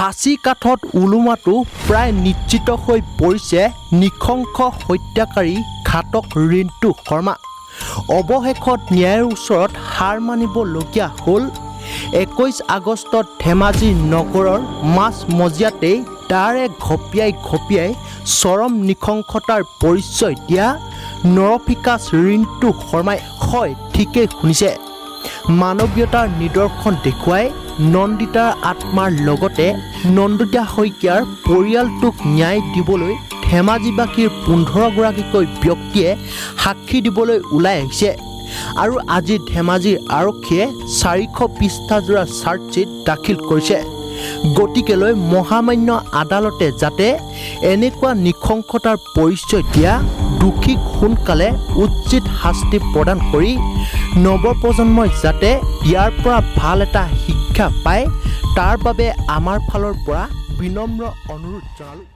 ফাঁচী কাঠত ওলোমাটো প্ৰায় নিশ্চিত হৈ পৰিছে নৃশংস হত্যাকাৰী ঘাতক ৰিণ্টু শৰ্মা। অৱশেষত ন্যায়ৰ ওচৰত হাৰ মানিবলগীয়া হ'ল। 21 আগষ্টত ধেমাজি নগৰৰ মাজমজিয়াতেই তাৰে ঘপিয়াই চৰম নৃশংসতাৰ পৰিচয় দিয়া নৰপিশাচ ৰিণ্টু শৰ্মাই হয় ঠিকেই শুনিছে, মানৱীয়তাৰ নিদৰ্শন দেখুৱাই নন্দিতাৰ আত্মাৰ লগতে নন্দীতা শইকীয়াৰ পৰিয়ালটোক ন্যায় দিবলৈ ধেমাজিবাসীৰ 15 গৰাকীকৈ ব্যক্তিয়ে সাক্ষী দিবলৈ ওলাই আহিছে। আৰু আজি ধেমাজিৰ আৰক্ষীয়ে 400 পৃষ্ঠাজোৰা চাৰ্জশ্বীট দাখিল কৰিছে। গতিকেলৈ মহামান্য আদালতে যাতে এনেকুৱা নৃশংসতাৰ পৰিচয় দিয়া দোষীক সোনকালে উচিত শাস্তি প্ৰদান কৰি নৱপ্ৰজন্মই যাতে ইয়াৰ পৰা ভাল এটা শিক্ষা পায়, তাৰ বাবে আমাৰ ফালৰ পৰা বিনম্ৰ অনুৰোধ জনালোঁ।